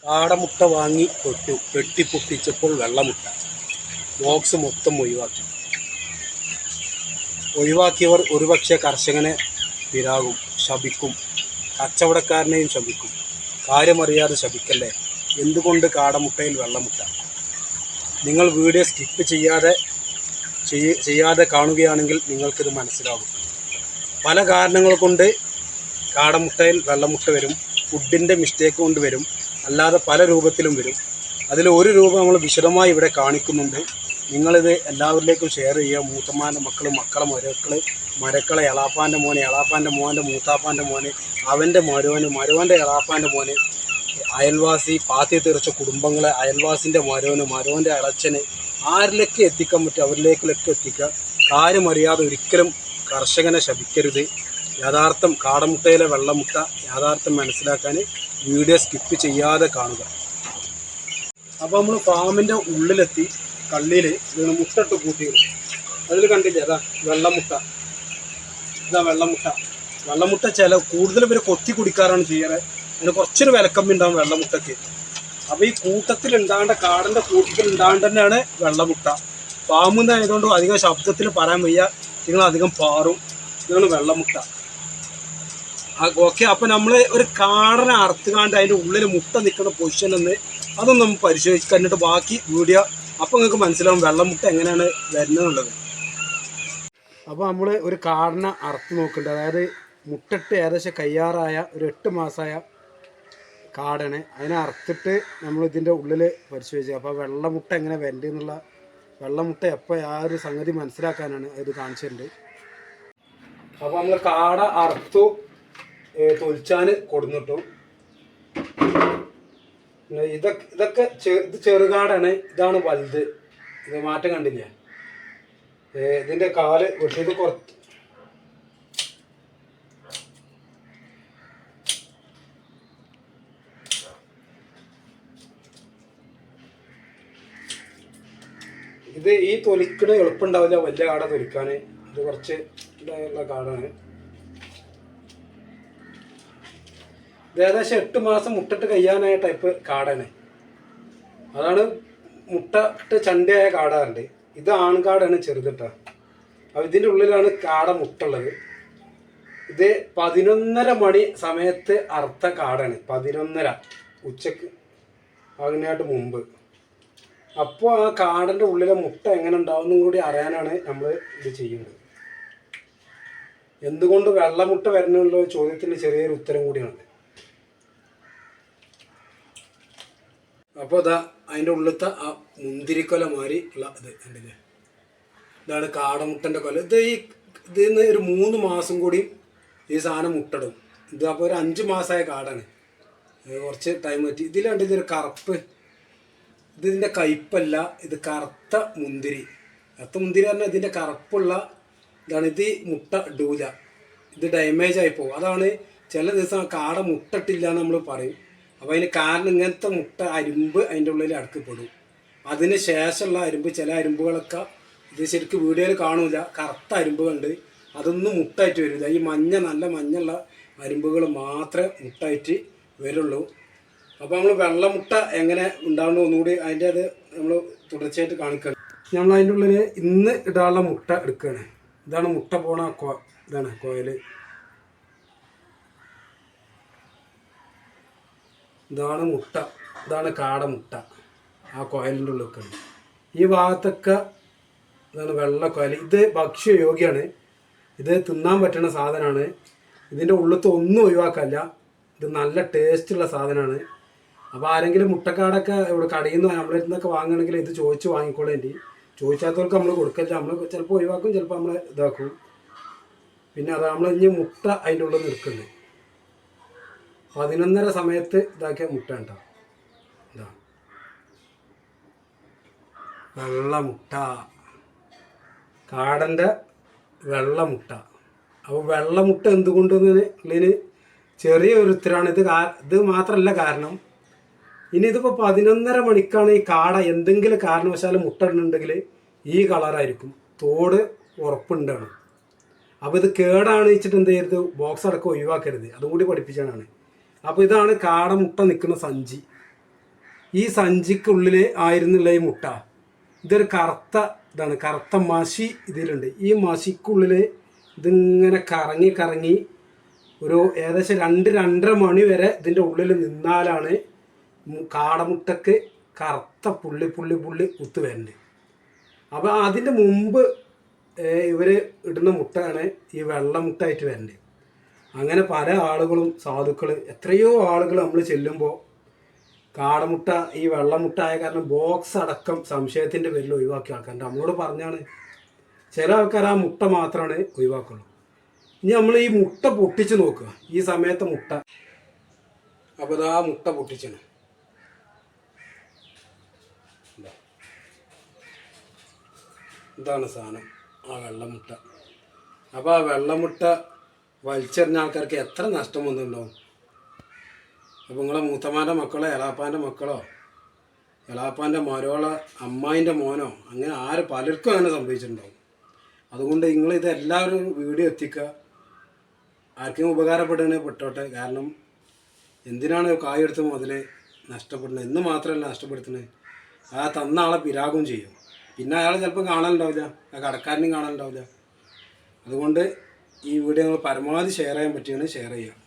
കാടമുട്ട വാങ്ങി വെട്ടിപ്പൊട്ടിച്ചപ്പോൾ വെള്ളമുട്ട. ബോക്സ് മൊത്തം ഒഴിവാക്കിയവർ ഒരുപക്ഷെ കർഷകനെ പിരാകും, ശപിക്കും, കച്ചവടക്കാരനെയും ശപിക്കും. കാര്യമറിയാതെ ശപിക്കല്ലേ. എന്തുകൊണ്ട് കാടമുട്ടയിൽ വെള്ളമുട്ട? നിങ്ങൾ വീഡിയോ സ്കിപ്പ് ചെയ്യാതെ കാണുകയാണെങ്കിൽ നിങ്ങൾക്കിത് മനസ്സിലാകും. പല കാരണങ്ങൾ കൊണ്ട് കാടമുട്ടയിൽ വെള്ളമുട്ട വരും. ഫുഡിൻ്റെ മിസ്റ്റേക്ക് കൊണ്ട് വരും, അല്ലാതെ പല രൂപത്തിലും വരും. അതിൽ ഒരു രൂപം നമ്മൾ വിശദമായി ഇവിടെ കാണിക്കുന്നുണ്ട്. നിങ്ങളിത് എല്ലാവരിലേക്കും ഷെയർ ചെയ്യുക. മൂത്തമ്മാൻ്റെ മക്കൾ, മക്കളെ മരക്കളെ, എളാപ്പാൻ്റെ മോൻ്റെ മൂത്താപ്പാൻ്റെ മോന്, അവൻ്റെ മരുവൻ്റെ എളാപ്പാൻ്റെ മോന്, അയൽവാസി, പാത്തി തെറിച്ച കുടുംബങ്ങളെ, അയൽവാസിൻ്റെ മരുവൻ്റെ ഇളച്ചന്, ആരിലേക്ക് എത്തിക്കാൻ പറ്റും അവരിലേക്കിലൊക്കെ എത്തിക്കുക. കാര്യമറിയാതെ ഒരിക്കലും കർഷകനെ ശപിക്കരുത്. യഥാർത്ഥം കാടമുട്ടയിലെ വെള്ളമുട്ട യാഥാർത്ഥ്യം മനസ്സിലാക്കാൻ വീഡിയോ സ്കിപ്പ് ചെയ്യാതെ കാണുക. അപ്പോൾ നമ്മൾ ഫാമിൻ്റെ ഉള്ളിലെത്തി. കള്ളിയിൽ മുട്ടട്ട് കൂട്ടിയത് അതിൽ കണ്ടില്ലേ, അതാ വെള്ളമുട്ട. വെള്ളമുട്ട കൂടുതൽ പേര് കൊത്തി കുടിക്കാറാണ് ചെയ്യാറ്. അതിന് കുറച്ചൊരു വിലക്കമ്മി ഉണ്ടാകും വെള്ളമുട്ടയ്ക്ക്. അപ്പോൾ ഈ കാടിൻ്റെ കൂട്ടത്തിൽ ഉണ്ടാകേണ്ട തന്നെയാണ് വെള്ളമുട്ട. ഫാമിൽ നിന്ന് ആയതുകൊണ്ട് അധികം ശബ്ദത്തിൽ പറയാൻ വയ്യ, നിങ്ങളധികം പാറും. ഇതാണ് വെള്ളമുട്ട. ഓക്കെ. അപ്പോൾ നമ്മൾ ഒരു കാടനെ അറുത്തുകാണ്ട് അതിൻ്റെ ഉള്ളിൽ മുട്ട നിൽക്കുന്ന പൊസിഷൻ എന്ന് അതൊന്നും നമ്മൾ പരിശോധിച്ച് എന്നിട്ട് ബാക്കി വീഡിയോ അപ്പോൾ നിങ്ങൾക്ക് മനസ്സിലാവും വെള്ളമുട്ട എങ്ങനെയാണ് വരുന്നതെന്നുള്ളത്. അപ്പോൾ നമ്മൾ ഒരു കാടനെ അറുത്ത് നോക്കുന്നുണ്ട്. അതായത് മുട്ടിട്ട് ഏകദേശം കയ്യാറായ ഒരു 8 മാസമായ കാടനെ അതിനെ അറുത്തിട്ട് നമ്മൾ ഇതിൻ്റെ ഉള്ളിൽ പരിശോധിച്ചത്. അപ്പോൾ വെള്ളമുട്ട എങ്ങനെ വരേണ്ടത് എന്നുള്ള, വെള്ളമുട്ട എപ്പോൾ ആ ഒരു സംഗതി മനസ്സിലാക്കാനാണ് ഇത് കാണിച്ചിട്ടുണ്ട്. അപ്പോൾ നമ്മൾ കാട അറുത്തു തൊലിച്ചാൻ കൊടുന്നിട്ടു. ഇതൊക്കെ ഇത് ചെറുകാടാണ്, ഇതാണ് വലുത്. ഇത് മാറ്റം കണ്ടില്ലേ? ഇതിൻ്റെ കാല് വെട്ടിയത് കുറച്ച് ഇത് ഈ തൊലിക്കണ എളുപ്പമുണ്ടാവില്ല വലിയ കാട തൊലിക്കാൻ. ഇത് കുറച്ച് ഇതായുള്ള കാടാണ്. ഇത് ഏകദേശം 8 മാസം മുട്ടിട്ട് കഴിയാനായ ടൈപ്പ് കാടാണ്. അതാണ് മുട്ടട്ട് ചണ്ടയായ കാടാറുണ്ട്. ഇത് ആൺകാടാണ്, ചെറുതിട്ട. അപ്പോൾ ഇതിൻ്റെ ഉള്ളിലാണ് കാട മുട്ടുള്ളത്. ഇത് 11:30 മണി സമയത്ത് അറുത്ത കാടാണ്. 11:30 ഉച്ചക്ക് അതിനായിട്ട് മുമ്പ്. അപ്പോൾ ആ കാടിൻ്റെ ഉള്ളിലെ മുട്ട എങ്ങനെ ഉണ്ടാവുന്നതും കൂടി അറിയാനാണ് നമ്മൾ ഇത് ചെയ്യുന്നത്. എന്തുകൊണ്ട് വെള്ളമുട്ട വരുന്നുള്ള ചോദ്യത്തിന് ചെറിയൊരു ഉത്തരം കൂടിയാണ്. അപ്പോൾ ഇതാ അതിൻ്റെ ഉള്ളിലത്തെ ആ മുന്തിരിക്കൊല മാതിരി ഉള്ള ഇത് കണ്ടില്ലേ, ഇതാണ് കാടമുട്ടൻ്റെ കൊല. ഇതിന്ന് ഒരു 3 മാസം കൂടി ഈ സാധനം മുട്ടടും. ഇത് അപ്പോൾ ഒരു 5 മാസമായ കാടാണ്. കുറച്ച് ടൈം പറ്റി. ഇതിലുണ്ട് ഇതൊരു കറുപ്പ്, ഇതിൻ്റെ കയ്പല്ല, ഇത് കറുത്ത മുന്തിരി. കറുത്ത മുന്തിരി പറഞ്ഞാൽ ഇതിൻ്റെ കറുപ്പുള്ള ഇതാണ്. ഇത് മുട്ട ഇടൂല, ഇത് ഡാമേജ് ആയി പോകും. അതാണ് ചില ദിവസം കാട മുട്ടട്ടില്ല എന്ന് നമ്മൾ പറയും. അപ്പോൾ അതിന് കാരണം ഇങ്ങനത്തെ മുട്ട അരുമ്പ് അതിൻ്റെ ഉള്ളിൽ അടുക്കപ്പെടും. അതിന് ശേഷമുള്ള അരുമ്പ്, ചില അരുമ്പുകളൊക്കെ ഇത് ശരിക്കും വീഡിയോയിൽ കാണൂല, കറുത്ത അരുമ്പുകളുണ്ട്. അതൊന്നും മുട്ടായിട്ട് വരില്ല. ഈ നല്ല മഞ്ഞുള്ള അരുമ്പുകൾ മാത്രമേ മുട്ടായിട്ട് വരുള്ളൂ. അപ്പോൾ നമ്മൾ വെള്ളമുട്ട എങ്ങനെ ഉണ്ടാവുന്ന ഒന്നുകൂടി അതിൻ്റെ അത് നമ്മൾ തുടർച്ചയായിട്ട് കാണിക്കണം. നമ്മൾ അതിൻ്റെ ഉള്ളിൽ ഇന്ന് ഇടാനുള്ള മുട്ട എടുക്കുകയാണ്. ഇതാണ് മുട്ട പോണ ഇതാണ് കോയിൽ. ഇതാണ് മുട്ട, ഇതാണ് കാടമുട്ട. ആ കോയലിൻ്റെ ഉള്ളിൽ വെക്കുന്നത്. ഈ ഭാഗത്തൊക്കെ ഇതാണ് വെള്ള കോയൽ. ഇത് ഭക്ഷ്യയോഗ്യമാണ്, ഇത് തിന്നാൻ പറ്റുന്ന സാധനമാണ്. ഇതിൻ്റെ ഉള്ളിലത്തെ ഒന്നും ഒഴിവാക്കാനില്ല. ഇത് നല്ല ടേസ്റ്റുള്ള സാധനമാണ്. അപ്പോൾ ആരെങ്കിലും മുട്ടക്കാടൊക്കെ ഇവിടെ കടയിൽ നിന്ന് നമ്മളെ നിന്നൊക്കെ വാങ്ങണമെങ്കിൽ ഇത് ചോദിച്ച് വാങ്ങിക്കോളേണ്ടി. ചോദിച്ചാത്തവർക്ക് നമ്മൾ കൊടുക്കില്ല. നമ്മൾ ചിലപ്പോൾ ഒഴിവാക്കും, ചിലപ്പോൾ നമ്മൾ ഇതാക്കും. പിന്നെ അത് നമ്മൾ ഇനി മുട്ട അതിൻ്റെ ഉള്ളിൽ നിൽക്കുന്നുണ്ട്. 11:30 സമയത്ത് ഇതാക്കിയ മുട്ട ഉണ്ടോ, ഇതാ വെള്ളമുട്ട, കാടൻ്റെ വെള്ളമുട്ട. അപ്പോൾ വെള്ളമുട്ട എന്തുകൊണ്ടെന്നതിന് ചെറിയൊരു ഉത്തരമാണ്. ഇത് മാത്രമല്ല കാരണം. ഇനി ഇതിപ്പോൾ 11:30 മണിക്കാണ് ഈ കാട എന്തെങ്കിലും കാരണവശാലും മുട്ട ഇടുന്നുണ്ടെങ്കിൽ ഈ കളറായിരിക്കും, തോട് ഉറപ്പുണ്ടാണ്. അപ്പോൾ ഇത് കേടാണ് വെച്ചിട്ട് എന്ത് ചെയ്യരുത്, ബോക്സ് അടക്കം ഒഴിവാക്കരുത്. അതും കൂടി പഠിപ്പിച്ചാണ്. അപ്പോൾ ഇതാണ് കാടമുട്ട നിൽക്കുന്ന സഞ്ചി. ഈ സഞ്ചിക്കുള്ളിൽ ആയിരുന്നുള്ള ഈ മുട്ട ഇതൊരു കറുത്ത ഇതാണ്, കറുത്ത മഷി ഇതിലുണ്ട്. ഈ മഷിക്കുള്ളിൽ ഇതിങ്ങനെ കറങ്ങി കറങ്ങി ഒരു ഏകദേശം 2-2.5 മണി വരെ ഇതിൻ്റെ ഉള്ളിൽ നിന്നാലാണ് കാടമുട്ടക്ക് കറുത്ത പുള്ളി പുള്ളി പുള്ളി കുത്ത് വരുന്നത്. അപ്പോൾ അതിൻ്റെ മുമ്പ് ഇവർ ഇടുന്ന മുട്ടയാണ് ഈ വെള്ളമുട്ടായിട്ട് വരേണ്ടത്. അങ്ങനെ പല ആളുകളും സാധുക്കൾ എത്രയോ ആളുകൾ നമ്മൾ ചെല്ലുമ്പോൾ കാടമുട്ട ഈ വെള്ളമുട്ട ആയ കാരണം ബോക്സ് അടക്കം സംശയത്തിൻ്റെ പേരിൽ ഒഴിവാക്കിയ ആൾക്കാരുണ്ട്. നമ്മളോട് പറഞ്ഞാണ് ചില ആൾക്കാർ ആ മുട്ട മാത്രമാണ് ഒഴിവാക്കുള്ളൂ. ഇനി നമ്മൾ ഈ മുട്ട പൊട്ടിച്ച് നോക്കുക, ഈ സമയത്ത് മുട്ട. അപ്പോൾ ഇതാ മുട്ട പൊട്ടിച്ചാണ്, ഇതാണ് സാധനം, ആ വെള്ളമുട്ട. അപ്പോൾ ആ വെള്ളമുട്ട വലിച്ചെറിഞ്ഞ ആൾക്കാർക്ക് എത്ര നഷ്ടം വന്നിട്ടുണ്ടാവും. അപ്പോൾ നിങ്ങളെ മൂത്തമാൻ്റെ മക്കളോ എളാപ്പാൻ്റെ മക്കളോ എളാപ്പാൻ്റെ മരോളോ അമ്മായിൻ്റെ മോനോ അങ്ങനെ പലർക്കും അങ്ങനെ സംഭവിച്ചിട്ടുണ്ടാവും. അതുകൊണ്ട് നിങ്ങളിതെല്ലാവരും വീഡിയോ എത്തിക്കുക, ആർക്കും ഉപകാരപ്പെടുകയാണെങ്കിൽ പെട്ടോട്ടെ. കാരണം എന്തിനാണ് കായെടുത്ത് മുതൽ നഷ്ടപ്പെടുന്നത് എന്ന് മാത്രമല്ല നഷ്ടപ്പെടുത്തുന്നത്, ആ തന്ന ആളെ പിരാഗം ചെയ്യും. പിന്നെ അയാൾ ചിലപ്പോൾ കാണാനുണ്ടാവില്ല, ആ കടക്കാരനും കാണാനുണ്ടാവില്ല. അതുകൊണ്ട് ഈ വീഡിയോ നിങ്ങൾ പരമാവധി ഷെയർ ചെയ്യാൻ പറ്റുകയാണെങ്കിൽ ഷെയർ ചെയ്യുക.